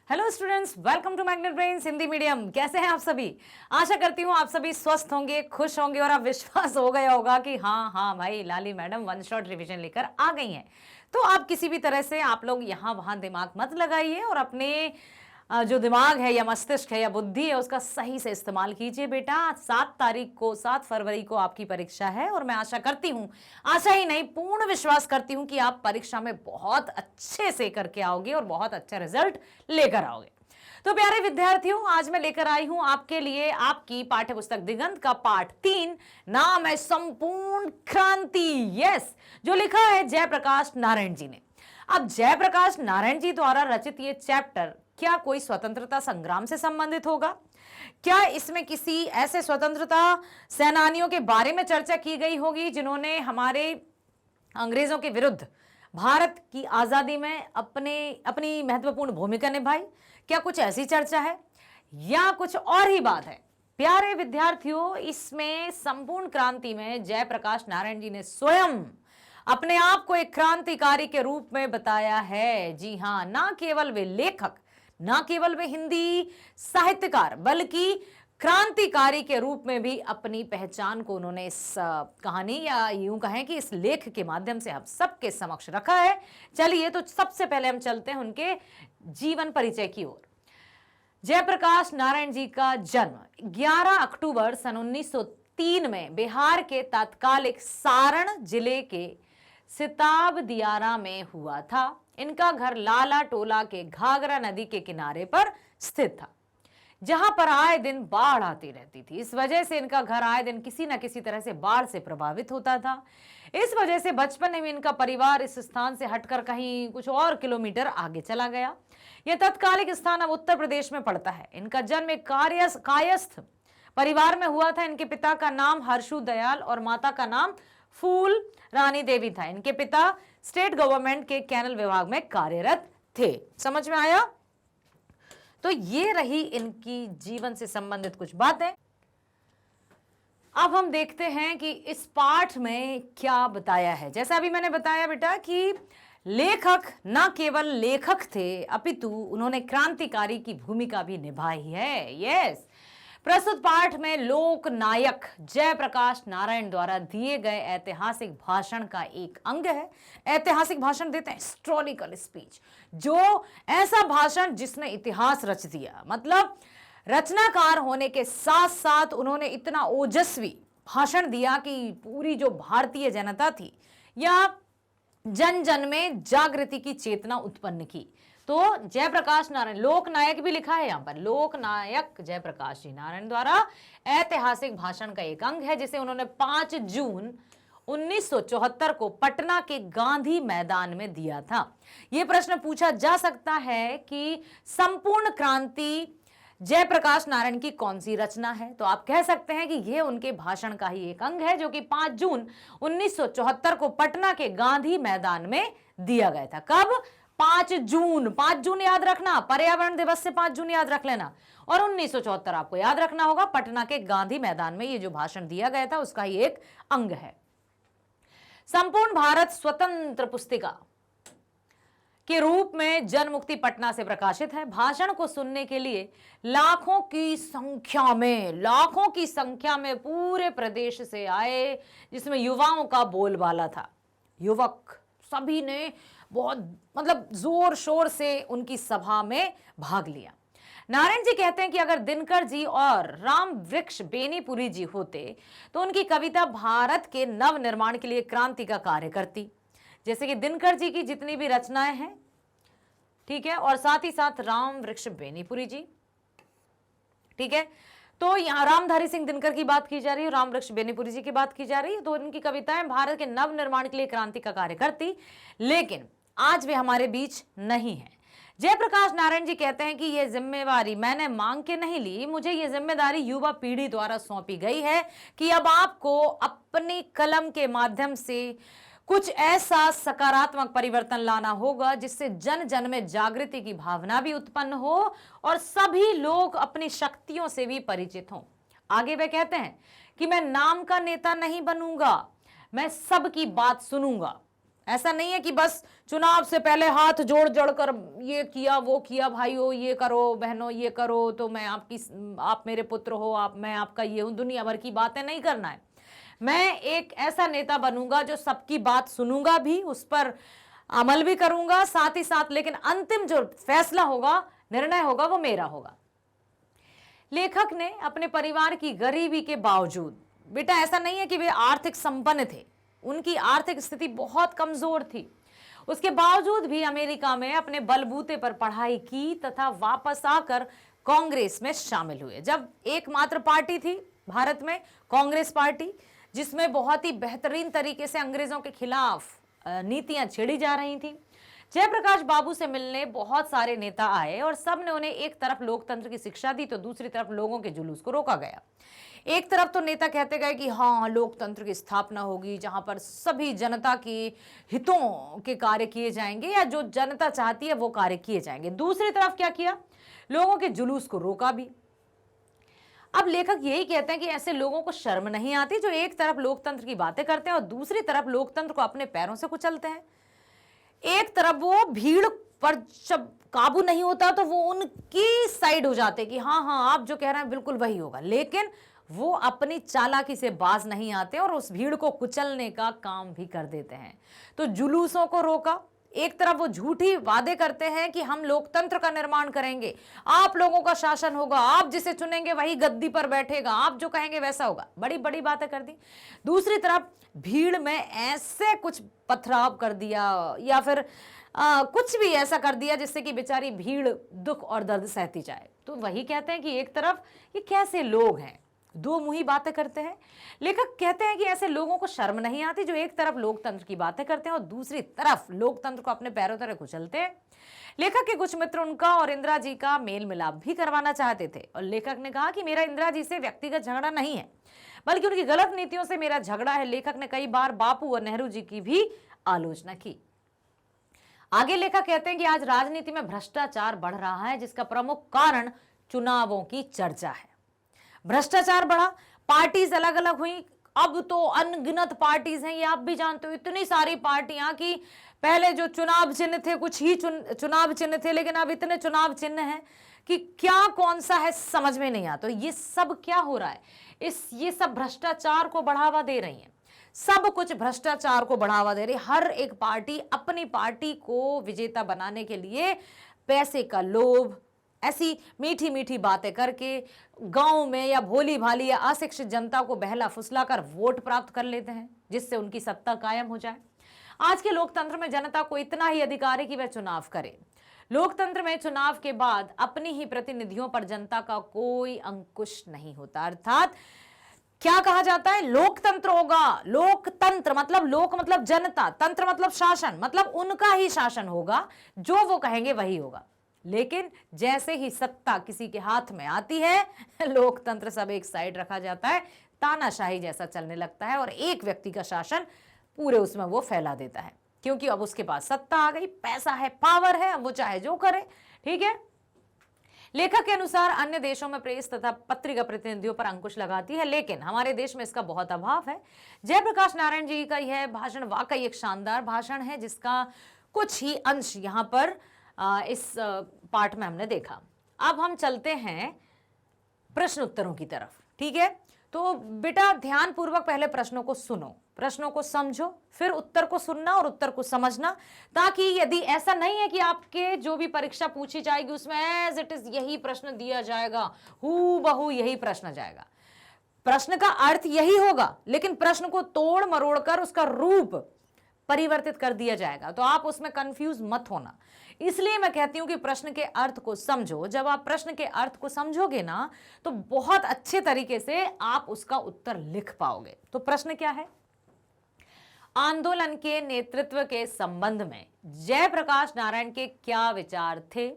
Hello students, welcome to Magnet Brains Hindi medium. कैसे हैं आप सभी? आशा करती हूँ आप सभी स्वस्थ होंगे, खुश होंगे और आप विश्वास हो गया होगा कि हाँ भाई लाली मैडम वन शॉट रिवीजन लेकर आ गई हैं। तो आप किसी भी तरह से आप लोग यहाँ वहाँ दिमाग मत लगाइए और अपने जो दिमाग है या मस्तिष्क है या बुद्धि है उसका सही से इस्तेमाल कीजिए बेटा। 7 फरवरी को आपकी परीक्षा है और मैं आशा करती हूँ, आशा ही नहीं पूर्ण विश्वास करती हूँ कि आप परीक्षा में बहुत अच्छे से करके आओगे और बहुत अच्छा रिजल्ट लेकर आओगे। तो प्यारे विद्यार्थियों, आज मैं लेकर आई हूं आपके लिए आपकी पाठ्य पुस्तक दिगंत का पाठ 3, नाम है संपूर्ण क्रांति। यस, जो लिखा है जयप्रकाश नारायण जी ने। अब जयप्रकाश नारायण जी द्वारा रचित ये चैप्टर क्या कोई स्वतंत्रता संग्राम से संबंधित होगा? क्या इसमें किसी ऐसे स्वतंत्रता सेनानियों के बारे में चर्चा की गई होगी जिन्होंने हमारे अंग्रेजों के विरुद्ध भारत की आजादी में अपनी महत्वपूर्ण भूमिका निभाई? क्या कुछ ऐसी चर्चा है या कुछ और ही बात है? प्यारे विद्यार्थियों, इसमें संपूर्ण क्रांति में जयप्रकाश नारायण जी ने स्वयं अपने आप को एक क्रांतिकारी के रूप में बताया है। जी हां, ना केवल वे लेखक, ना केवल वे हिंदी साहित्यकार, बल्कि क्रांतिकारी के रूप में भी अपनी पहचान को उन्होंने इस कहानी या यूं कहें कि इस लेख के माध्यम से हम सबके समक्ष रखा है। चलिए, तो सबसे पहले हम चलते हैं उनके जीवन परिचय की ओर। जयप्रकाश नारायण जी का जन्म 11 अक्टूबर सन 1903 में बिहार के तत्कालिक सारण जिले के सिताब दियारा में हुआ था। इनका घर लाला टोला के घाघरा नदी के किनारे पर स्थित था, जहां पर आए दिन बाढ़ आती रहती थी। इस वजह से इनका घर आए दिन किसी न किसी तरह से बाढ़ से प्रभावित होता था। इस वजह से बचपन में इनका परिवार इस स्थान से हटकर कहीं कुछ और किलोमीटर आगे चला गया। यह तत्कालिक स्थान अब उत्तर प्रदेश में पड़ता है। इनका जन्म एक कायस्थ परिवार में हुआ था। इनके पिता का नाम हर्षु दयाल और माता का नाम फूल रानी देवी था। इनके पिता स्टेट गवर्नमेंट के कैनल विभाग में कार्यरत थे। समझ में आया? तो ये रही इनकी जीवन से संबंधित कुछ बातें। अब हम देखते हैं कि इस पाठ में क्या बताया है। जैसा अभी मैंने बताया बेटा कि लेखक ना केवल लेखक थे, अपितु उन्होंने क्रांतिकारी की भूमिका भी निभाई है। यस, प्रस्तुत पाठ में लोक नायक जयप्रकाश नारायण द्वारा दिए गए ऐतिहासिक भाषण का एक अंग है। ऐतिहासिक भाषण देते हैं, हिस्टोरिकल स्पीच, जो ऐसा भाषण जिसने इतिहास रच दिया। मतलब रचनाकार होने के साथ साथ उन्होंने इतना ओजस्वी भाषण दिया कि पूरी जो भारतीय जनता थी या जन जन में जागृति की चेतना उत्पन्न की। तो जयप्रकाश नारायण, लोकनायक भी लिखा है यहां पर, लोकनायक जयप्रकाश जी नारायण द्वारा ऐतिहासिक भाषण का एक अंग है, जिसे उन्होंने 5 जून 1974 को पटना के गांधी मैदान में दिया था। यह प्रश्न पूछा जा सकता है कि संपूर्ण क्रांति जयप्रकाश नारायण की कौन सी रचना है? तो आप कह सकते हैं कि यह उनके भाषण का ही एक अंग है, जो कि 5 जून 1974 को पटना के गांधी मैदान में दिया गया था। कब? 5 जून याद रखना, पर्यावरण दिवस से 5 जून याद रख लेना। और 1974 आपको याद रखना होगा, पटना के गांधी मैदान में ये जो भाषण दिया गया था उसका ही एक अंग है। संपूर्ण भारत स्वतंत्र पुस्तिका के रूप में जन मुक्ति पटना से प्रकाशित है। भाषण को सुनने के लिए लाखों की संख्या में पूरे प्रदेश से आए, जिसमें युवाओं का बोलबाला था। युवक सभी ने बहुत जोर शोर से उनकी सभा में भाग लिया। नारायण जी कहते हैं कि अगर दिनकर जी और राम वृक्ष बेनीपुरी जी होते तो उनकी कविता भारत के नव निर्माण के लिए क्रांति का कार्य करती। जैसे कि दिनकर जी की जितनी भी रचनाएं हैं, ठीक है, और साथ ही साथ राम वृक्ष बेनीपुरी जी, ठीक है। तो यहां रामधारी सिंह दिनकर की बात की जा रही है, राम वृक्ष बेनीपुरी जी की बात की जा रही है। तो इनकी कविताएं भारत के नव निर्माण के लिए क्रांति का कार्य करती, लेकिन आज वे हमारे बीच नहीं है। जयप्रकाश नारायण जी कहते हैं कि यह जिम्मेवारी मैंने मांग के नहीं ली, मुझे यह जिम्मेदारी युवा पीढ़ी द्वारा सौंपी गई है कि अब आपको अपनी कलम के माध्यम से कुछ ऐसा सकारात्मक परिवर्तन लाना होगा जिससे जन जन में जागृति की भावना भी उत्पन्न हो और सभी लोग अपनी शक्तियों से भी परिचित हों। आगे वे कहते हैं कि मैं नाम का नेता नहीं बनूंगा, मैं सबकी बात सुनूंगा। ऐसा नहीं है कि बस चुनाव से पहले हाथ जोड़ जोड़ कर ये किया वो किया, भाइयों ये करो, बहनों ये करो, तो मैं आप मेरे पुत्र हो, मैं आपका ये हूं, दुनिया भर की बातें नहीं करना है। मैं एक ऐसा नेता बनूंगा जो सबकी बात सुनूंगा भी, उस पर अमल भी करूंगा साथ ही साथ, लेकिन अंतिम जो फैसला होगा, निर्णय होगा, वो मेरा होगा। लेखक ने अपने परिवार की गरीबी के बावजूद, बेटा ऐसा नहीं है कि वे आर्थिक संपन्न थे, उनकी आर्थिक स्थिति बहुत कमजोर थी, उसके बावजूद भी अमेरिका में अपने बलबूते पर पढ़ाई की तथा वापस आकर कांग्रेस में शामिल हुए। जब एकमात्र पार्टी थी भारत में कांग्रेस पार्टी, जिसमें बहुत ही बेहतरीन तरीके से अंग्रेजों के खिलाफ नीतियां छेड़ी जा रही थी। जयप्रकाश बाबू से मिलने बहुत सारे नेता आए और सब ने उन्हें एक तरफ लोकतंत्र की शिक्षा दी तो दूसरी तरफ लोगों के जुलूस को रोका गया। एक तरफ तो नेता कहते गए कि हाँ लोकतंत्र की स्थापना होगी जहां पर सभी जनता के हितों के कार्य किए जाएंगे या जो जनता चाहती है वो कार्य किए जाएंगे। दूसरी तरफ क्या किया, लोगों के जुलूस को रोका भी। अब लेखक यही कहते हैं कि ऐसे लोगों को शर्म नहीं आती जो एक तरफ लोकतंत्र की बातें करते हैं और दूसरी तरफ लोकतंत्र को अपने पैरों से कुचलते हैं। एक तरफ वो भीड़ पर जब काबू नहीं होता तो वो उनकी साइड हो जाते कि हाँ हाँ आप जो कह रहे हैं बिल्कुल वही होगा, लेकिन वो अपनी चालाकी से बाज नहीं आते और उस भीड़ को कुचलने का काम भी कर देते हैं। तो जुलूसों को रोका, एक तरफ वो झूठी वादे करते हैं कि हम लोकतंत्र का निर्माण करेंगे, आप लोगों का शासन होगा, आप जिसे चुनेंगे वही गद्दी पर बैठेगा, आप जो कहेंगे वैसा होगा, बड़ी बड़ी बातें कर दी। दूसरी तरफ भीड़ में ऐसे कुछ पथराव कर दिया या फिर कुछ भी ऐसा कर दिया जिससे कि बेचारी भीड़ दुख और दर्द सहती जाए। तो वही कहते हैं कि एक तरफ ये कैसे लोग हैं, दो मुही बातें करते हैं। लेखक कहते हैं कि ऐसे लोगों को शर्म नहीं आती जो एक तरफ लोकतंत्र की बातें करते हैं और दूसरी तरफ लोकतंत्र को अपने पैरों तले कुचलते हैं। लेखक के कुछ मित्र उनका और इंदिरा जी का मेल मिलाप भी करवाना चाहते थे और लेखक ने कहा कि मेरा इंदिरा जी से व्यक्तिगत झगड़ा नहीं है बल्कि उनकी गलत नीतियों से मेरा झगड़ा है। लेखक ने कई बार बापू और नेहरू जी की भी आलोचना की। आगे लेखक कहते हैं कि आज राजनीति में भ्रष्टाचार बढ़ रहा है जिसका प्रमुख कारण चुनावों की चर्चा है। भ्रष्टाचार बढ़ा, पार्टीज अलग अलग हुई, अब तो अनगिनत पार्टीज हैं, ये आप भी जानते हो, इतनी सारी पार्टियां कि पहले जो चुनाव चिन्ह थे कुछ ही चुनाव चिन्ह थे, लेकिन अब इतने चुनाव चिन्ह हैं कि क्या कौन सा है समझ में नहीं आता। तो ये सब क्या हो रहा है, ये सब भ्रष्टाचार को बढ़ावा दे रही है, सब कुछ भ्रष्टाचार को बढ़ावा दे रही। हर एक पार्टी अपनी पार्टी को विजेता बनाने के लिए पैसे का लोभ, ऐसी मीठी मीठी बातें करके गांव में या भोली भाली या अशिक्षित जनता को बहला फुसलाकर वोट प्राप्त कर लेते हैं जिससे उनकी सत्ता कायम हो जाए। आज के लोकतंत्र में जनता को इतना ही अधिकार है कि वह चुनाव करे। लोकतंत्र में चुनाव के बाद अपनी ही प्रतिनिधियों पर जनता का कोई अंकुश नहीं होता। अर्थात क्या कहा जाता है, लोकतंत्र होगा, लोकतंत्र मतलब लोक मतलब जनता, तंत्र मतलब शासन, मतलब उनका ही शासन होगा, जो वो कहेंगे वही होगा। लेकिन जैसे ही सत्ता किसी के हाथ में आती है लोकतंत्र सब एक साइड रखा जाता है, तानाशाही जैसा चलने लगता है और एक व्यक्ति का शासन पूरे उसमें वो फैला देता है, क्योंकि अब उसके पास सत्ता आ गई, पैसा है, पावर है, अब वो चाहे जो करे। ठीक है, लेखक के अनुसार अन्य देशों में प्रेस तथा पत्रिका प्रतिनिधियों पर अंकुश लगाती है, लेकिन हमारे देश में इसका बहुत अभाव है। जयप्रकाश नारायण जी का यह भाषण वाकई एक शानदार भाषण है जिसका कुछ ही अंश यहाँ पर इस पार्ट में हमने देखा। अब हम चलते हैं प्रश्न उत्तरों की तरफ। ठीक है, तो बेटा ध्यान पूर्वक पहले प्रश्नों को सुनो, प्रश्नों को समझो, फिर उत्तर को सुनना और उत्तर को समझना, ताकि यदि ऐसा नहीं है कि आपके जो भी परीक्षा पूछी जाएगी उसमें एज इट इज यही प्रश्न दिया जाएगा, हूबहू यही प्रश्न जाएगा। प्रश्न का अर्थ यही होगा, लेकिन प्रश्न को तोड़ मरोड़ कर उसका रूप परिवर्तित कर दिया जाएगा, तो आप उसमें कंफ्यूज मत होना। इसलिए मैं कहती हूं कि प्रश्न के अर्थ को समझो। जब आप प्रश्न के अर्थ को समझोगे ना तो बहुत अच्छे तरीके से आप उसका उत्तर लिख पाओगे। तो प्रश्न क्या है, आंदोलन के नेतृत्व के संबंध में जयप्रकाश नारायण के क्या विचार थे?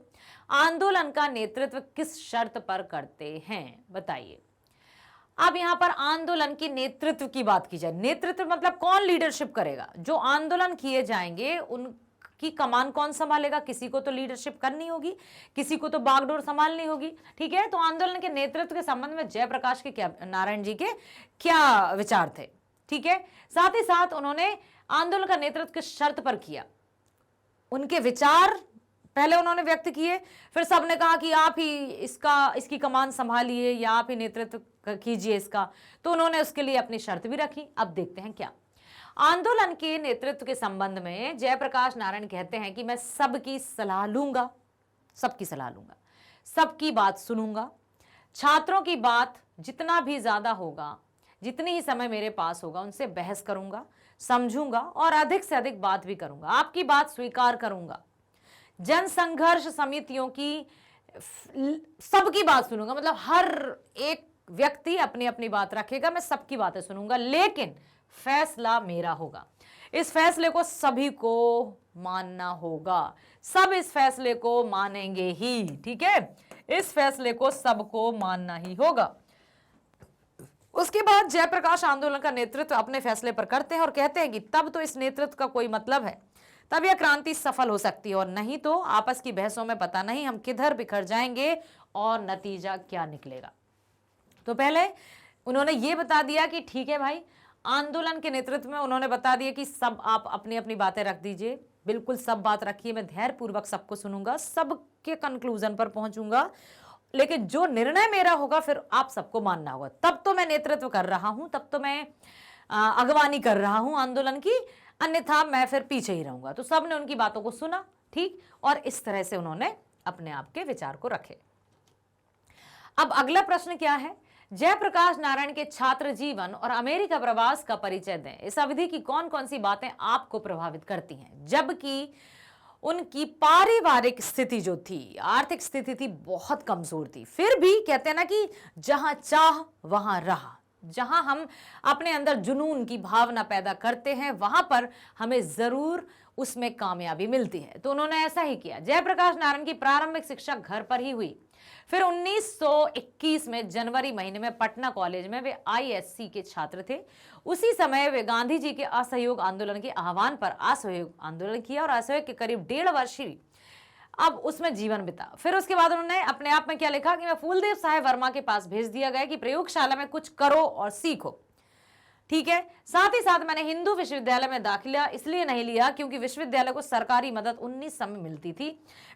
आंदोलन का नेतृत्व किस शर्त पर करते हैं, बताइए। अब यहां पर आंदोलन की नेतृत्व की बात की जाए, नेतृत्व मतलब कौन लीडरशिप करेगा, जो आंदोलन किए जाएंगे उनकी कमान कौन संभालेगा, किसी को तो लीडरशिप करनी होगी, किसी को तो बागडोर संभालनी होगी। ठीक है, तो आंदोलन के नेतृत्व के संबंध में जयप्रकाश के क्या, नारायण जी के क्या विचार थे। ठीक है, साथ ही साथ उन्होंने आंदोलन का नेतृत्व किस शर्त पर किया? उनके विचार पहले उन्होंने व्यक्त किए, फिर सबने कहा कि आप ही इसकी कमान संभालिए या आप ही नेतृत्व कीजिए इसका, तो उन्होंने उसके लिए अपनी शर्त भी रखी। अब देखते हैं क्या। आंदोलन के नेतृत्व के संबंध में जयप्रकाश नारायण कहते हैं कि मैं सबकी सलाह लूंगा, सबकी बात सुनूंगा, छात्रों की बात जितना भी ज्यादा होगा, जितनी ही समय मेरे पास होगा, उनसे बहस करूंगा, समझूंगा और अधिक से अधिक बात भी करूंगा, आपकी बात स्वीकार करूंगा। जन संघर्ष समितियों की सबकी बात सुनूंगा, मतलब हर एक व्यक्ति अपनी अपनी बात रखेगा, मैं सबकी बातें सुनूंगा, लेकिन फैसला मेरा होगा। इस फैसले को सभी को मानना होगा, सब इस फैसले को मानेंगे ही, ठीक है, इस फैसले को सबको मानना ही होगा। उसके बाद जयप्रकाश आंदोलन का नेतृत्व अपने फैसले पर करते हैं और कहते हैं कि तब तो इस नेतृत्व का कोई मतलब है, तब यह क्रांति सफल हो सकती है, और नहीं तो आपस की बहसों में पता नहीं हम किधर बिखर जाएंगे और नतीजा क्या निकलेगा। तो पहले उन्होंने ये बता दिया कि ठीक है भाई, आंदोलन के नेतृत्व में उन्होंने बता दिया कि सब आप अपनी अपनी बातें रख दीजिए, बिल्कुल सब बात रखिए, मैं धैर्यपूर्वक सबको सुनूंगा, सबके कंक्लूजन पर पहुंचूंगा, लेकिन जो निर्णय मेरा होगा फिर आप सबको मानना होगा। तब तो मैं नेतृत्व कर रहा हूं, तब तो मैं अगवानी कर रहा हूं आंदोलन की, अन्यथा मैं फिर पीछे ही रहूंगा। तो सबने उनकी बातों को सुना, ठीक, और इस तरह से उन्होंने अपने आप के विचार को रखे। अब अगला प्रश्न क्या है? जयप्रकाश नारायण के छात्र जीवन और अमेरिका प्रवास का परिचय दें। इस अवधि की कौन कौन सी बातें आपको प्रभावित करती हैं? जबकि उनकी पारिवारिक स्थिति जो थी, आर्थिक स्थिति थी, बहुत कमजोर थी, फिर भी कहते हैं ना कि जहां चाह वहां राह, जहां हम अपने अंदर जुनून की भावना पैदा करते हैं वहां पर हमें जरूर उसमें कामयाबी मिलती है। तो उन्होंने ऐसा ही किया। जयप्रकाश नारायण की प्रारंभिक शिक्षा घर पर ही हुई, फिर 1921 में जनवरी महीने में पटना कॉलेज में वे आईएससी के छात्र थे। उसी समय वे गांधी जी के असहयोग आंदोलन के आह्वान पर असहयोग आंदोलन किया और असहयोग के करीब 1.5 वर्ष ही अब उसमें जीवन बिता। फिर उसके बाद उन्होंने अपने आप में क्या लिखा कि मैं फूलदेव साहेब वर्मा के पास भेज दिया गया कि प्रयोगशाला में कुछ करो और सीखो, ठीक है। साथ ही साथ मैंने हिंदू विश्वविद्यालय में दाखिला इसलिए नहीं लिया क्योंकि विश्वविद्यालय को सरकारी मदद 19 समय मिलती थी।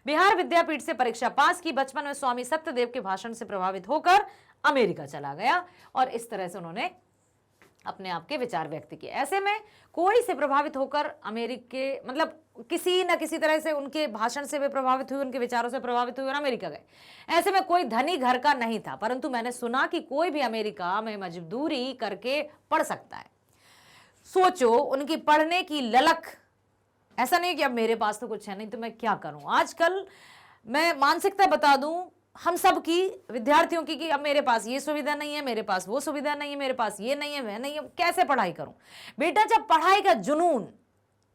बिहार विद्यापीठ से परीक्षा पास की। बचपन में स्वामी सत्यदेव के भाषण से प्रभावित होकर अमेरिका चला गया, और इस तरह से उन्होंने अपने आप के विचार व्यक्त किए। ऐसे में कोई से प्रभावित होकर अमेरिका, मतलब किसी न किसी तरह से उनके भाषण से वे प्रभावित हुए, उनके विचारों से प्रभावित हुए और अमेरिका गए। ऐसे में कोई धनी घर का नहीं था, परंतु मैंने सुना कि कोई भी अमेरिका में मजदूरी करके पढ़ सकता है। सोचो उनकी पढ़ने की ललक, ऐसा नहीं कि अब मेरे पास तो कुछ है नहीं तो मैं क्या करूं। आजकल मैं मानसिकता बता दूं हम सब की, विद्यार्थियों की, कि अब मेरे पास ये सुविधा नहीं है, मेरे पास वो सुविधा नहीं है, मेरे पास ये नहीं है, वह नहीं है, कैसे पढ़ाई करूं। बेटा, जब पढ़ाई का जुनून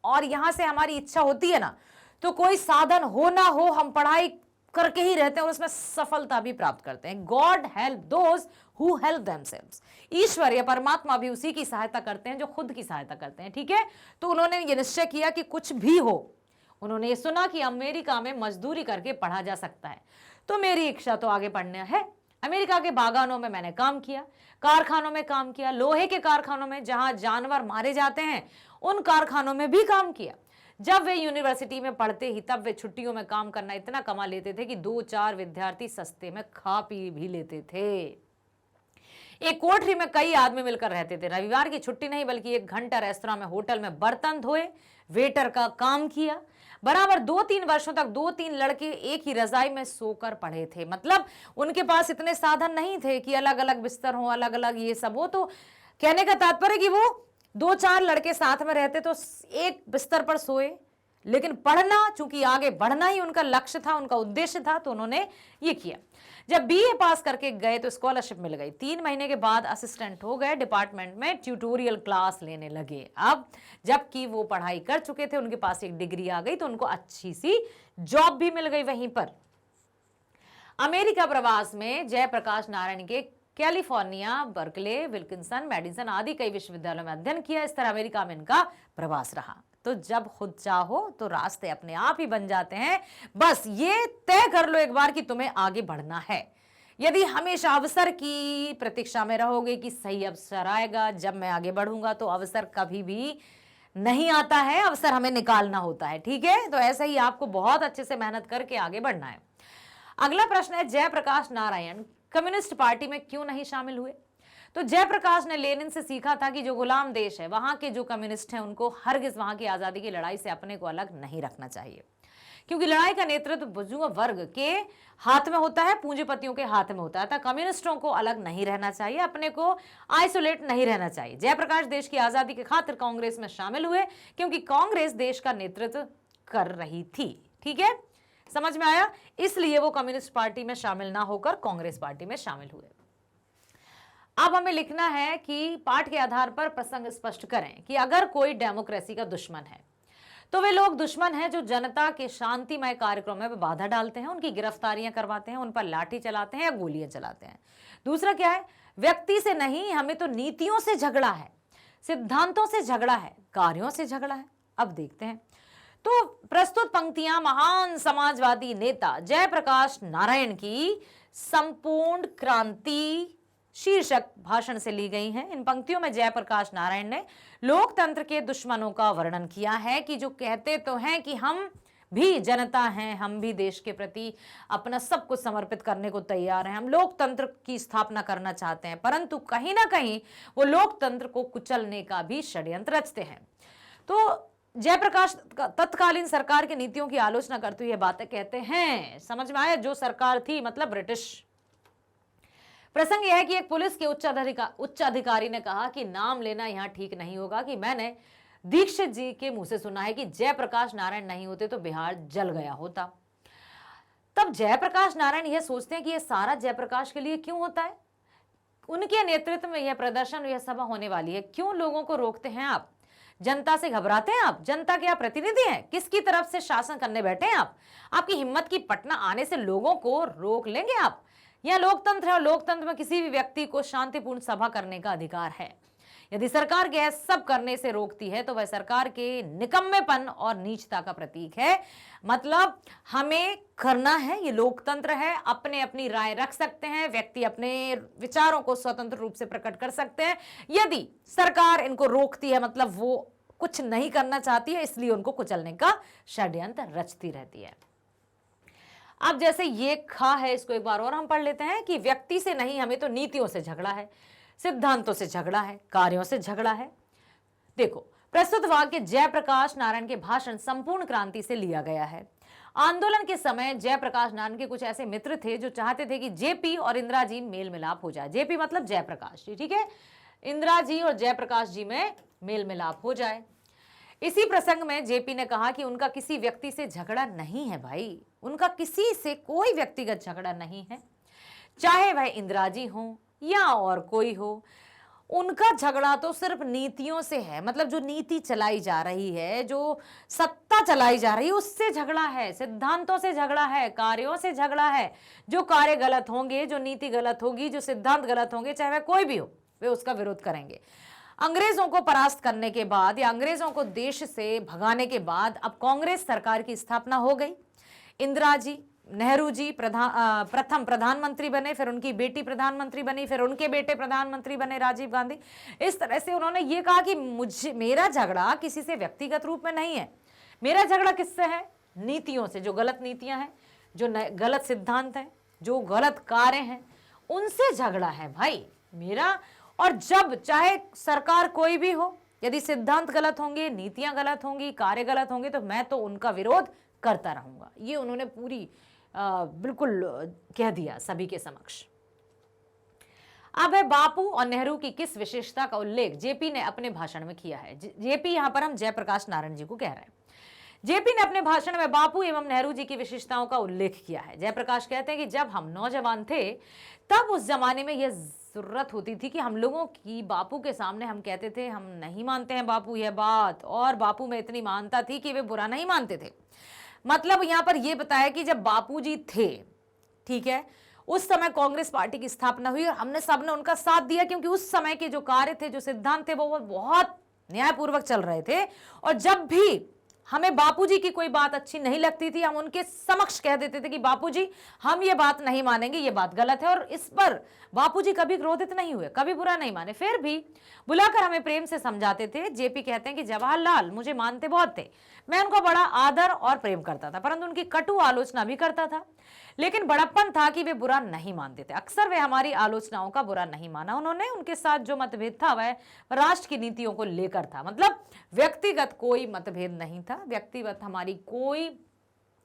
और यहां से हमारी इच्छा होती है ना, तो कोई साधन हो ना हो हम पढ़ाई करके ही रहते हैं और उसमें सफलता भी प्राप्त करते हैं। God help those who help themselves. ईश्वर या परमात्मा भी उसी की सहायता करते हैं जो खुद की सहायता करते हैं, ठीक है। तो उन्होंने ये निश्चय किया कि कुछ भी हो, उन्होंने ये सुना कि अमेरिका में मजदूरी करके पढ़ा जा सकता है, तो मेरी इच्छा तो आगे पढ़ना है। अमेरिका के बागानों में मैंने काम किया, कारखानों में काम किया, लोहे के कारखानों में जहां जानवर मारे जाते हैं उन कारखानों में भी काम किया। जब वे यूनिवर्सिटी में पढ़ते ही तब वे छुट्टियों में काम करना इतना कमा लेते थे कि 2-4 विद्यार्थी सस्ते में खा पी भी लेते थे। एक कोठरी में कई आदमी मिलकर रहते थे। रविवार की छुट्टी नहीं बल्कि 1 घंटा रेस्तरां में, होटल में बर्तन धोए, वेटर का काम किया। बराबर 2-3 वर्षों तक 2-3 लड़के एक ही रजाई में सोकर पढ़े थे। मतलब उनके पास इतने साधन नहीं थे कि अलग अलग बिस्तर हो, अलग अलग ये सब हो। तो कहने का तात्पर्य कि वो 2-4 लड़के साथ में रहते तो एक बिस्तर पर सोए, लेकिन पढ़ना, चूंकि आगे बढ़ना ही उनका लक्ष्य था, उनका उद्देश्य था, तो उन्होंने ये किया। जब बीए पास करके गए तो स्कॉलरशिप मिल गई। 3 महीने के बाद असिस्टेंट हो गए, डिपार्टमेंट में ट्यूटोरियल क्लास लेने लगे। अब जबकि वो पढ़ाई कर चुके थे, उनके पास एक डिग्री आ गई, तो उनको अच्छी सी जॉब भी मिल गई वहीं पर। अमेरिका प्रवास में जयप्रकाश नारायण के कैलिफोर्निया, बर्कले, विल्किंसन, मेडिसन आदि कई विश्वविद्यालयों में अध्ययन किया। इस तरह अमेरिका में इनका प्रवास रहा। तो जब खुद चाहो तो रास्ते अपने आप ही बन जाते हैं। बस ये तय कर लो एक बार कि तुम्हें आगे बढ़ना है। यदि हमेशा अवसर की प्रतीक्षा में रहोगे कि सही अवसर आएगा, जब मैं आगे बढ़ूंगा, तो अवसर कभी भी नहीं आता है, अवसर हमें निकालना होता है। ठीक है, तो ऐसे ही आपको बहुत अच्छे से मेहनत करके आगे बढ़ना है। अगला प्रश्न है, जयप्रकाश नारायण कम्युनिस्ट पार्टी में क्यों नहीं शामिल हुए? तो जयप्रकाश ने लेनिन से सीखा था कि जो गुलाम देश है वहां के जो कम्युनिस्ट हैं उनको हरगिज वहां की आजादी की लड़ाई से अपने को अलग नहीं रखना चाहिए, क्योंकि लड़ाई का नेतृत्व बुर्जुआ वर्ग के हाथ में होता है, पूंजीपतियों के हाथ में होता है। कम्युनिस्टों को अलग नहीं रहना चाहिए, अपने को आइसोलेट नहीं रहना चाहिए। जयप्रकाश देश की आजादी की खातिर कांग्रेस में शामिल हुए, क्योंकि कांग्रेस देश का नेतृत्व कर रही थी। ठीक है, समझ में आया? इसलिए वो कम्युनिस्ट पार्टी में शामिल ना होकर कांग्रेस पार्टी में शामिल हुए। अब हमें लिखना है कि पाठ के आधार पर प्रसंग स्पष्ट करें कि अगर कोई डेमोक्रेसी का दुश्मन है तो वे लोग दुश्मन हैं जो जनता के शांतिमय कार्यक्रमों में बाधा डालते हैं, उनकी गिरफ्तारियां करवाते हैं, उन पर लाठी चलाते हैं या गोलियां चलाते हैं। दूसरा क्या है? व्यक्ति से नहीं, हमें तो नीतियों से झगड़ा है, सिद्धांतों से झगड़ा है, कार्यों से झगड़ा है। अब देखते हैं, तो प्रस्तुत पंक्तियां महान समाजवादी नेता जयप्रकाश नारायण की संपूर्ण क्रांति शीर्षक भाषण से ली गई हैं। इन पंक्तियों में जयप्रकाश नारायण ने लोकतंत्र के दुश्मनों का वर्णन किया है कि जो कहते तो हैं कि हम भी जनता हैं, हम भी देश के प्रति अपना सब कुछ समर्पित करने को तैयार हैं, हम लोकतंत्र की स्थापना करना चाहते हैं, परंतु कहीं ना कहीं वो लोकतंत्र को कुचलने का भी षड्यंत्र रचते हैं। तो जयप्रकाश तत्कालीन सरकार की नीतियों की आलोचना करते हुए बातें कहते हैं। समझ में आया? जो सरकार थी मतलब ब्रिटिश। प्रसंग यह है कि एक पुलिस के उच्च अधिकारी ने कहा कि नाम लेना यहां ठीक नहीं होगा, कि मैंने दीक्षित जी के मुंह से सुना है कि जयप्रकाश नारायण नहीं होते तो बिहार जल गया होता। तब जयप्रकाश नारायण यह सोचते हैं कि यह सारा जयप्रकाश के लिए क्यों होता है, उनके नेतृत्व में यह प्रदर्शन, यह सभा होने वाली है, क्यों लोगों को रोकते हैं आप? जनता से घबराते हैं आप? जनता के आप प्रतिनिधि हैं, किसकी तरफ से शासन करने बैठे हैं आप? आपकी हिम्मत की पटना आने से लोगों को रोक लेंगे आप? यह लोकतंत्र है और लोकतंत्र में किसी भी व्यक्ति को शांतिपूर्ण सभा करने का अधिकार है। यदि सरकार यह सब करने से रोकती है तो वह सरकार के निकम्मेपन और नीचता का प्रतीक है। मतलब हमें करना है, ये लोकतंत्र है, अपने अपनी राय रख सकते हैं, व्यक्ति अपने विचारों को स्वतंत्र रूप से प्रकट कर सकते हैं। यदि सरकार इनको रोकती है मतलब वो कुछ नहीं करना चाहती है, इसलिए उनको कुचलने का षड्यंत्र रचती रहती है। अब जैसे ये खा है, इसको एक बार और हम पढ़ लेते हैं कि व्यक्ति से नहीं, हमें तो नीतियों से झगड़ा है, सिद्धांतों से झगड़ा है, कार्यों से झगड़ा है। देखो, प्रस्तुत वाक्य जयप्रकाश नारायण के भाषण संपूर्ण क्रांति से लिया गया है। आंदोलन के समय जयप्रकाश नारायण के कुछ ऐसे मित्र थे जो चाहते थे कि जेपी और इंदिरा जी मेल मिलाप हो जाए। जेपी मतलब जयप्रकाश जी, ठीक है, इंदिरा जी और जयप्रकाश जी में मेल मिलाप हो जाए। इसी प्रसंग में जेपी ने कहा कि उनका किसी व्यक्ति से झगड़ा नहीं है भाई, उनका किसी से कोई व्यक्तिगत झगड़ा नहीं है, चाहे वह इंदिरा जी हो या और कोई हो। उनका झगड़ा तो सिर्फ नीतियों से है, मतलब जो नीति चलाई जा रही है, जो सत्ता चलाई जा रही है, उससे झगड़ा है, सिद्धांतों से झगड़ा है, कार्यों से झगड़ा है। जो कार्य गलत होंगे, जो नीति गलत होगी, जो सिद्धांत गलत होंगे, चाहे वह कोई भी हो, वे उसका विरोध करेंगे। अंग्रेजों को परास्त करने के बाद या अंग्रेजों को देश से भगाने के बाद अब कांग्रेस सरकार की स्थापना हो गई। इंदिरा जी, नेहरू जी प्रथम प्रधानमंत्री बने, फिर उनकी बेटी प्रधानमंत्री बनी, फिर उनके बेटे प्रधानमंत्री बने राजीव गांधी। इस तरह से उन्होंने ये कहा कि मेरा झगड़ा किसी से व्यक्तिगत रूप में नहीं है, मेरा झगड़ा किससे है? नीतियों से। जो गलत नीतियां हैं, जो गलत सिद्धांत हैं, जो गलत कार्य हैं, उनसे झगड़ा है भाई मेरा। और जब चाहे सरकार कोई भी हो, यदि सिद्धांत गलत होंगे, नीतियां गलत होंगी, कार्य गलत होंगे, तो मैं तो उनका विरोध करता रहूंगा। ये उन्होंने पूरी बिल्कुल कह दिया सभी के समक्ष। अब है बापू और नेहरू की किस विशेषता का उल्लेख जेपी ने अपने भाषण में किया है। जेपी यहां पर हम जयप्रकाश नारायण जी को कह रहे हैं। जेपी ने अपने भाषण में बापू एवं नेहरू जी की विशेषताओं का उल्लेख किया है। जयप्रकाश कहते हैं कि जब हम नौजवान थे तब उस जमाने में यह जरूरत होती थी कि हम लोगों की बापू के सामने हम कहते थे हम नहीं मानते हैं बापू यह बात, और बापू में इतनी मानता थी कि वे बुरा नहीं मानते थे। मतलब यहां पर यह बताया कि जब बापूजी थे, ठीक है, उस समय कांग्रेस पार्टी की स्थापना हुई और हमने सबने उनका साथ दिया, क्योंकि उस समय के जो कार्य थे, जो सिद्धांत थे, वो बहुत न्यायपूर्वक चल रहे थे। और जब भी हमें बापूजी की कोई बात अच्छी नहीं लगती थी, हम उनके समक्ष कह देते थे कि बापूजी हम ये बात नहीं मानेंगे, ये बात गलत है, और इस पर बापूजी कभी क्रोधित नहीं हुए, कभी बुरा नहीं माने, फिर भी बुलाकर हमें प्रेम से समझाते थे। जेपी कहते हैं कि जवाहरलाल मुझे मानते बहुत थे, मैं उनको बड़ा आदर और प्रेम करता था, परंतु उनकी कटु आलोचना भी करता था, लेकिन बड़प्पन था कि वे बुरा नहीं मानते थे। अक्सर वे हमारी आलोचनाओं का बुरा नहीं माना। उन्होंने उनके साथ जो मतभेद था वह राष्ट्र की नीतियों को लेकर था, मतलब व्यक्तिगत कोई मतभेद नहीं था, व्यक्तिगत हमारी कोई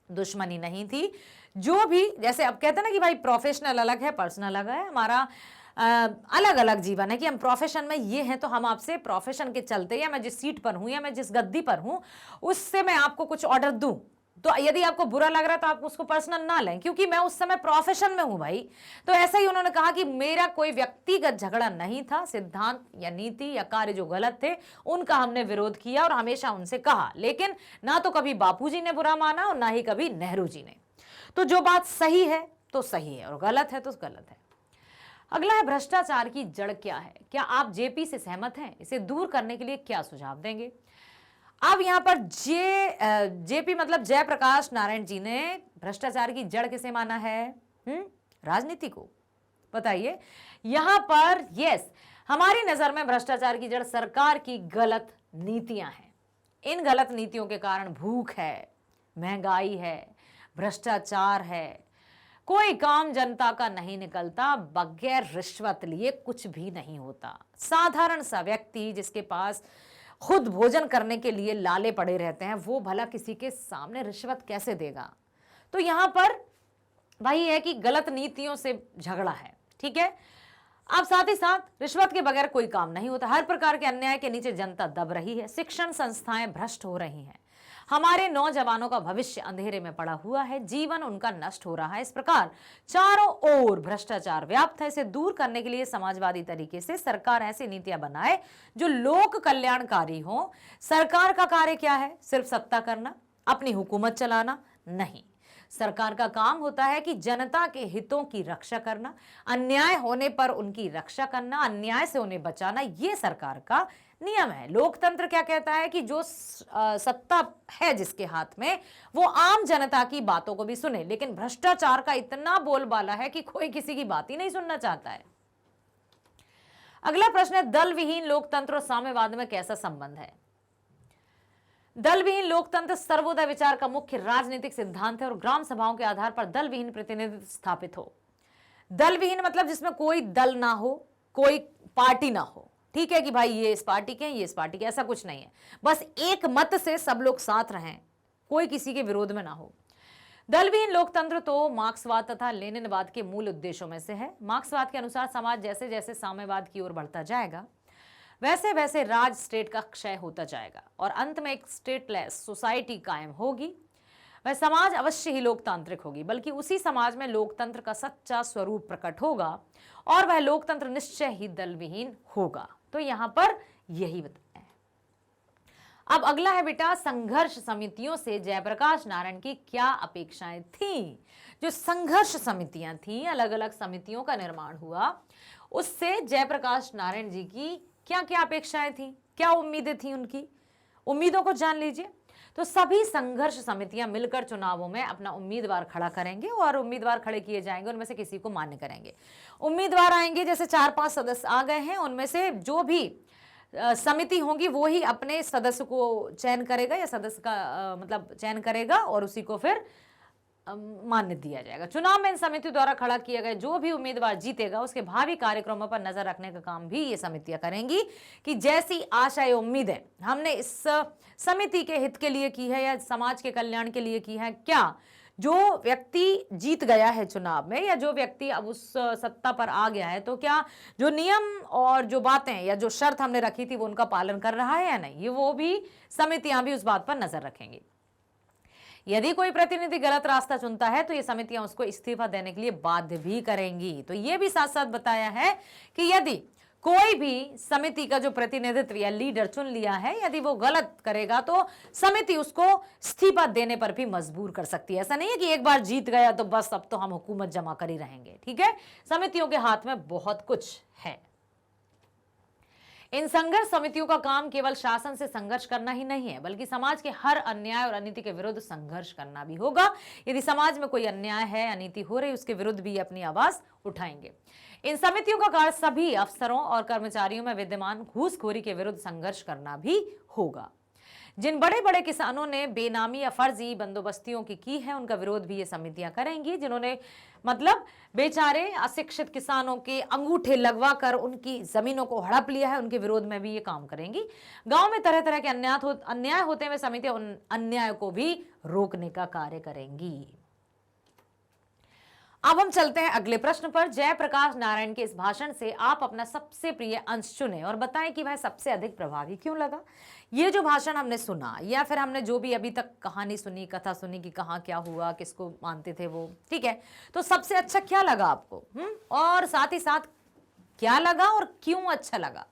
दुश्मनी नहीं थी। जो भी, जैसे अब कहते हैं ना कि भाई प्रोफेशनल अलग है, पर्सनल अलग है, हमारा अलग अलग जीवन है कि हम प्रोफेशन में ये हैं तो हम आपसे प्रोफेशन के चलते, या मैं जिस सीट पर हूं या मैं जिस गद्दी पर हूं उससे मैं आपको कुछ ऑर्डर दूं, तो यदि आपको बुरा लग रहा है तो आप उसको पर्सनल ना लें, क्योंकि मैं उस समय प्रोफेशन में हूं भाई। तो ऐसा ही उन्होंने कहा कि मेरा कोई व्यक्तिगत झगड़ा नहीं था, सिद्धांत या नीति या कार्य जो गलत थे उनका हमने विरोध किया और हमेशा उनसे कहा, लेकिन ना तो कभी बापूजी ने बुरा माना और ना ही कभी नेहरू जी ने। तो जो बात सही है तो सही है और गलत है तो गलत है। अगला है भ्रष्टाचार की जड़ क्या है। क्या आप जेपी से सहमत हैं? इसे दूर करने के लिए क्या सुझाव देंगे? अब यहां पर जेपी मतलब जयप्रकाश नारायण जी ने भ्रष्टाचार की जड़ किसे माना है? राजनीति को। बताइए यहां पर। यस, हमारी नजर में भ्रष्टाचार की जड़ सरकार की गलत नीतियां हैं। इन गलत नीतियों के कारण भूख है, महंगाई है, भ्रष्टाचार है, कोई काम जनता का नहीं निकलता, बगैर रिश्वत लिए कुछ भी नहीं होता। साधारण सा व्यक्ति जिसके पास खुद भोजन करने के लिए लाले पड़े रहते हैं, वो भला किसी के सामने रिश्वत कैसे देगा? तो यहां पर भाई है कि गलत नीतियों से झगड़ा है, ठीक है। अब साथ ही साथ रिश्वत के बगैर कोई काम नहीं होता। हर प्रकार के अन्याय के नीचे जनता दब रही है, शिक्षण संस्थाएं भ्रष्ट हो रही हैं, हमारे नौजवानों का भविष्य अंधेरे में पड़ा हुआ है, जीवन उनका नष्ट हो रहा है। इस प्रकार चारों ओर भ्रष्टाचार व्याप्त है। इसे दूर करने के लिए समाजवादी तरीके से सरकार ऐसी नीतियां बनाए जो लोक कल्याणकारी हो। सरकार का कार्य क्या है? सिर्फ सत्ता करना, अपनी हुकूमत चलाना नहीं। सरकार का काम होता है कि जनता के हितों की रक्षा करना, अन्याय होने पर उनकी रक्षा करना, अन्याय से उन्हें बचाना, यह सरकार का नियम है। लोकतंत्र क्या कहता है कि जो सत्ता है जिसके हाथ में, वो आम जनता की बातों को भी सुने, लेकिन भ्रष्टाचार का इतना बोलबाला है कि कोई किसी की बात ही नहीं सुनना चाहता है। अगला प्रश्न है, दल विहीन लोकतंत्र और साम्यवाद में कैसा संबंध है? दल विहीन लोकतंत्र सर्वोदय विचार का मुख्य राजनीतिक सिद्धांत है और ग्राम सभाओं के आधार पर दल विहीन प्रतिनिधित्व स्थापित हो। दल विहीन मतलब जिसमें कोई दल ना हो, कोई पार्टी ना हो, ठीक है कि भाई ये इस पार्टी के हैं, ये इस पार्टी के, ऐसा कुछ नहीं है। बस एक मत से सब लोग साथ रहें, कोई किसी के विरोध में ना हो। दल विहीन लोकतंत्र तो मार्क्सवाद तथा लेनिनवाद के मूल उद्देश्यों में से है। मार्क्सवाद के अनुसार समाज जैसे जैसे साम्यवाद की ओर बढ़ता जाएगा, वैसे वैसे राज स्टेट का क्षय होता जाएगा और अंत में एक स्टेटलेस सोसाइटी कायम होगी। वह समाज अवश्य ही लोकतांत्रिक होगी, बल्कि उसी समाज में लोकतंत्र का सच्चा स्वरूप प्रकट होगा और वह लोकतंत्र निश्चय ही दल विहीन होगा। तो यहां पर यही बताया है। अब अगला है बेटा, संघर्ष समितियों से जयप्रकाश नारायण की क्या अपेक्षाएं थी? जो संघर्ष समितियां थी, अलग अलग समितियों का निर्माण हुआ, उससे जयप्रकाश नारायण जी की क्या क्या अपेक्षाएं थी, क्या उम्मीदें थी उनकी? उम्मीदों को जान लीजिए। तो सभी संघर्ष समितियां मिलकर चुनावों में अपना उम्मीदवार खड़ा करेंगे और उम्मीदवार खड़े किए जाएंगे, उनमें से किसी को मान्य करेंगे। उम्मीदवार आएंगे, जैसे 4-5 सदस्य आ गए हैं, उनमें से जो भी समिति होगी वो ही अपने सदस्य को चयन करेगा या सदस्य का मतलब चयन करेगा और उसी को फिर मान्य दिया जाएगा। चुनाव में इन समिति द्वारा खड़ा किया गया जो भी उम्मीदवार जीतेगा उसके भावी कार्यक्रमों पर नजर रखने का काम भी ये समितियां करेंगी कि जैसी आशा या उम्मीदें हमने इस समिति के हित के लिए की है या समाज के कल्याण के लिए की है, क्या जो व्यक्ति जीत गया है चुनाव में या जो व्यक्ति अब उस सत्ता पर आ गया है, तो क्या जो नियम और जो बातें या जो शर्त हमने रखी थी वो उनका पालन कर रहा है या नहीं, ये वो भी समितियां भी उस बात पर नजर रखेंगी। यदि कोई प्रतिनिधि गलत रास्ता चुनता है तो ये समितियां उसको इस्तीफा देने के लिए बाध्य भी करेंगी। तो ये भी साथ साथ बताया है कि यदि कोई भी समिति का जो प्रतिनिधित्व या लीडर चुन लिया है, यदि वो गलत करेगा तो समिति उसको इस्तीफा देने पर भी मजबूर कर सकती है। ऐसा नहीं है कि एक बार जीत गया तो बस अब तो हम हुकूमत जमा कर ही रहेंगे, ठीक है। समितियों के हाथ में बहुत कुछ है। इन संघर्ष समितियों का काम केवल शासन से संघर्ष करना ही नहीं है, बल्कि समाज के हर अन्याय और अनीति के विरुद्ध संघर्ष करना भी होगा। यदि समाज में कोई अन्याय है, अनीति हो रही, उसके विरुद्ध भी अपनी आवाज उठाएंगे। इन समितियों का कार्य सभी अफसरों और कर्मचारियों में विद्यमान घूसखोरी के विरुद्ध संघर्ष करना भी होगा। जिन बड़े बड़े किसानों ने बेनामी या फर्जी बंदोबस्तियों की है, उनका विरोध भी ये समितियां करेंगी। जिन्होंने मतलब बेचारे अशिक्षित किसानों के अंगूठे लगवा कर उनकी जमीनों को हड़प लिया है, उनके विरोध में भी ये काम करेंगी। गांव में तरह तरह के अन्याय होते हुए समितियां उन अन्याय को भी रोकने का कार्य करेंगी। अब हम चलते हैं अगले प्रश्न पर। जयप्रकाश नारायण के इस भाषण से आप अपना सबसे प्रिय अंश चुने और बताएं कि वह सबसे अधिक प्रभावी क्यों लगा। ये जो भाषण हमने सुना या फिर हमने जो भी अभी तक कहानी सुनी, कथा सुनी कि कहाँ क्या हुआ, किसको मानते थे वो, ठीक है, तो सबसे अच्छा क्या लगा आपको? और साथ ही साथ क्या लगा और क्यों अच्छा लगा?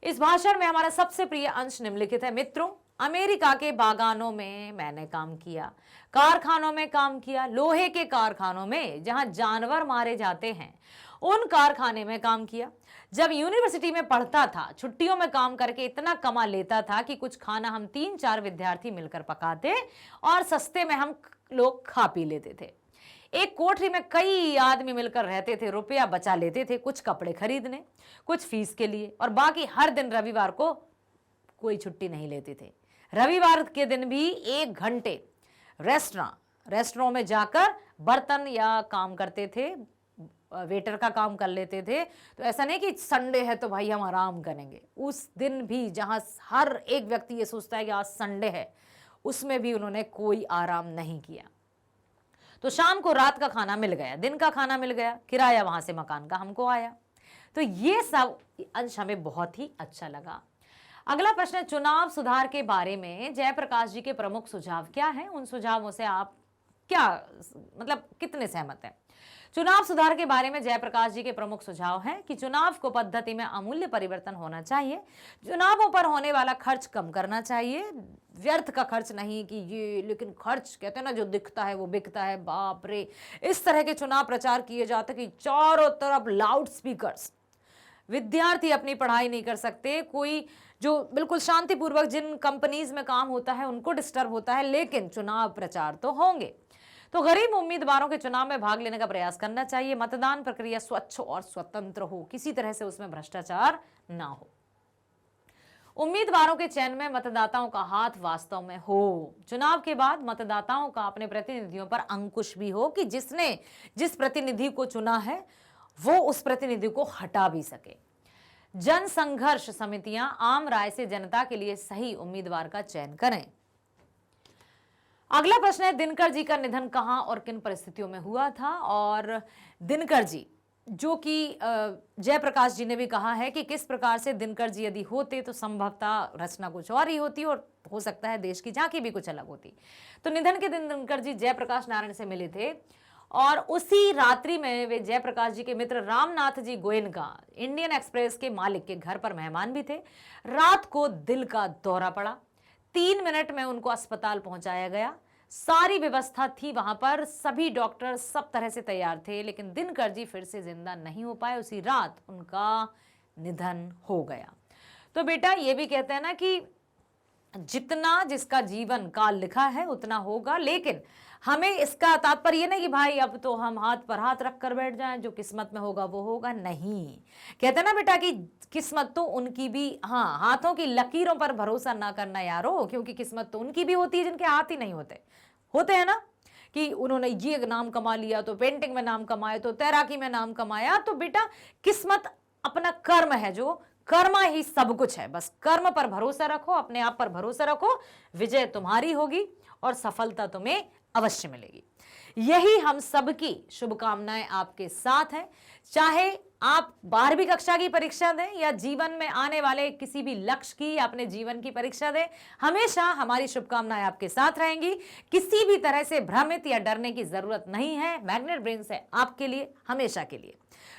इस भाषण में हमारा सबसे प्रिय अंश निम्नलिखित है। मित्रों, अमेरिका के बागानों में मैंने काम किया, कारखानों में काम किया, लोहे के कारखानों में जहां जानवर मारे जाते हैं उन कारखाने में काम किया। जब यूनिवर्सिटी में पढ़ता था, छुट्टियों में काम करके इतना कमा लेता था कि कुछ खाना हम 3-4 विद्यार्थी मिलकर पकाते और सस्ते में हम लोग खा पी लेते थे। एक कोठरी में कई आदमी मिलकर रहते थे, रुपया बचा लेते थे, कुछ कपड़े खरीदने, कुछ फीस के लिए, और बाकी हर दिन रविवार को कोई छुट्टी नहीं लेते थे। रविवार के दिन भी 1 घंटे रेस्टोरेंट में जाकर बर्तन या काम करते थे, वेटर का काम कर लेते थे। तो ऐसा नहीं कि संडे है तो भाई हम आराम करेंगे, उस दिन भी जहां हर एक व्यक्ति ये सोचता है कि आज संडे है, उसमें भी उन्होंने कोई आराम नहीं किया। तो शाम को रात का खाना मिल गया, दिन का खाना मिल गया, किराया वहां से मकान का हमको आया। तो ये सब अंश हमें बहुत ही अच्छा लगा। अगला प्रश्न है, चुनाव सुधार के बारे में जयप्रकाश जी के प्रमुख सुझाव क्या हैं? उन सुझावों से आप क्या मतलब कितने सहमत हैं? चुनाव सुधार के बारे में जयप्रकाश जी के प्रमुख सुझाव हैं कि चुनाव को पद्धति में अमूल्य परिवर्तन होना चाहिए, चुनावों पर होने वाला खर्च कम करना चाहिए, व्यर्थ का खर्च नहीं कि ये, लेकिन खर्च कहते हैं ना जो दिखता है वो बिकता है, बाप रे, इस तरह के चुनाव प्रचार किए जाते कि चारों तरफ लाउड स्पीकर्स, विद्यार्थी अपनी पढ़ाई नहीं कर सकते, कोई जो बिल्कुल शांतिपूर्वक जिन कंपनीज में काम होता है उनको डिस्टर्ब होता है, लेकिन चुनाव प्रचार तो होंगे। तो गरीब उम्मीदवारों के चुनाव में भाग लेने का प्रयास करना चाहिए। मतदान प्रक्रिया स्वच्छ और स्वतंत्र हो, किसी तरह से उसमें भ्रष्टाचार ना हो। उम्मीदवारों के चयन में मतदाताओं का हाथ वास्तव में हो। चुनाव के बाद मतदाताओं का अपने प्रतिनिधियों पर अंकुश भी हो कि जिसने जिस प्रतिनिधि को चुना है वो उस प्रतिनिधि को हटा भी सके। जन संघर्ष समितियां आम राय से जनता के लिए सही उम्मीदवार का चयन करें। अगला प्रश्न है, दिनकर जी का निधन कहां और किन परिस्थितियों में हुआ था? और दिनकर जी जो कि जयप्रकाश जी ने भी कहा है कि किस प्रकार से दिनकर जी यदि होते तो संभवतः रचना कुछ और ही होती और हो सकता है देश की झांकी भी कुछ अलग होती। तो निधन के दिन दिनकर जी जयप्रकाश नारायण से मिले थे और उसी रात्रि में वे जयप्रकाश जी के मित्र रामनाथ जी गोयनका, इंडियन एक्सप्रेस के मालिक के घर पर मेहमान भी थे। रात को दिल का दौरा पड़ा, 3 मिनट में उनको अस्पताल पहुंचाया गया। सारी व्यवस्था थी वहां पर, सभी डॉक्टर सब तरह से तैयार थे, लेकिन दिनकर जी फिर से जिंदा नहीं हो पाए। उसी रात उनका निधन हो गया। तो बेटा ये भी कहते हैं ना कि जितना जिसका जीवन काल लिखा है उतना होगा, लेकिन हमें इसका तात्पर्य नहीं कि भाई अब तो हम हाथ पर हाथ रख कर बैठ जाएं, जो किस्मत में होगा वो होगा। नहीं, कहते हैं ना बेटा कि किस्मत तो उनकी भी, हाँ, हाथों की लकीरों पर भरोसा ना करना यारो, क्योंकि किस्मत तो उनकी भी होती है जिनके हाथ ही नहीं होते हैं ना, कि उन्होंने ये नाम कमा लिया तो पेंटिंग में नाम कमाया, तो तैराकी में नाम कमाया। तो बेटा किस्मत अपना कर्म है, जो कर्म ही सब कुछ है। बस कर्म पर भरोसा रखो, अपने आप पर भरोसा रखो, विजय तुम्हारी होगी और सफलता तुम्हें अवश्य मिलेगी। यही हम सबकी शुभकामनाएं आपके साथ हैं। चाहे आप 12वीं कक्षा की परीक्षा दें या जीवन में आने वाले किसी भी लक्ष्य की या अपने जीवन की परीक्षा दें, हमेशा हमारी शुभकामनाएं आपके साथ रहेंगी। किसी भी तरह से भ्रमित या डरने की जरूरत नहीं है। मैग्नेट ब्रेन्स है आपके लिए, हमेशा के लिए।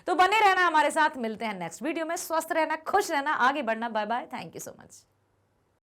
तो बने रहना हमारे साथ, मिलते हैं नेक्स्ट वीडियो में। स्वस्थ रहना, खुश रहना, आगे बढ़ना। Bye bye, thank you so much.